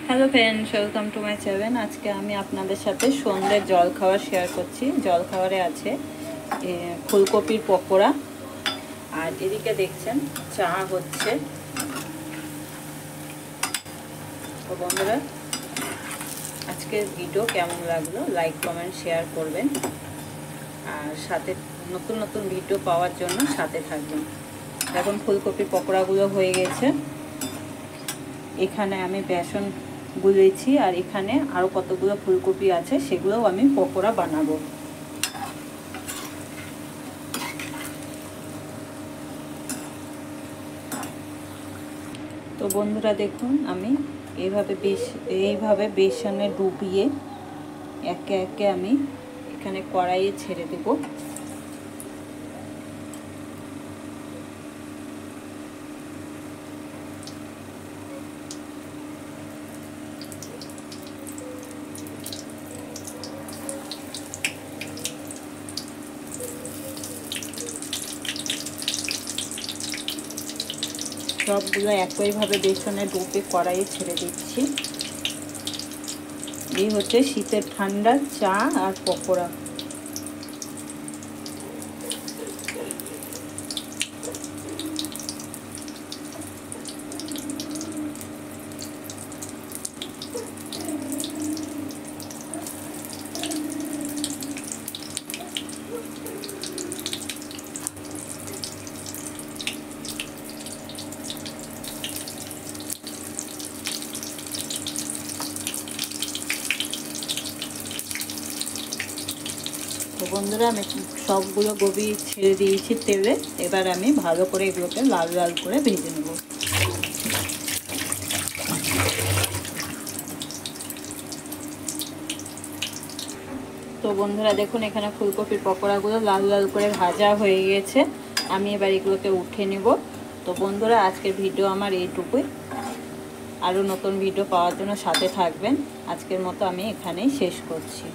Hello friends, welcome to my channel. আজকে আমি আপনাদের সাথে সন্ধ্যের জলখাবার শেয়ার করছি। জলখাবারে আছে ফুলকপির পকোড়া, আর এদিকে দেখছেন চা হচ্ছে। তো বন্ধুরা, আজকের ভিডিও কেমন লাগলো লাইক কমেন্ট শেয়ার করবেন, আর সাথে নতুন নতুন ভিডিও পাওয়ার জন্য সাথে থাকবেন। এখন ফুলকপির পকোড়াগুলো হয়ে গেছে। এখানে আমি বেসন গুলেছি, আর এখানে আরও কতগুলো ফুলকপি আছে, সেগুলোও আমি পকোড়া বানাবো। তো বন্ধুরা দেখুন, আমি এইভাবে বেসনে ডুবিয়ে একে একে আমি এখানে কড়াইয়ে ছেড়ে দেব। সবগুলো একইভাবে বেসনে ডুবে কড়াইয়ে ছেড়ে দিচ্ছি। এই হচ্ছে শীতের ঠান্ডা চা আর পকোড়া। তো বন্ধুরা, আমি সবগুলো গোবি ছেড়ে দিয়েছি তেলে। এবার আমি ভালো করে এগুলোকে লাল লাল করে ভেজে নেব। তো বন্ধুরা দেখুন, এখানে ফুলকপির পকোড়াগুলো লাল লাল করে ভাজা হয়ে গেছে। আমি এবার এগুলোকে উঠে নেব। তো বন্ধুরা, আজকের ভিডিও আমার এইটুকুই। আরও নতুন ভিডিও পাওয়ার জন্য সাথে থাকবেন। আজকের মতো আমি এখানেই শেষ করছি।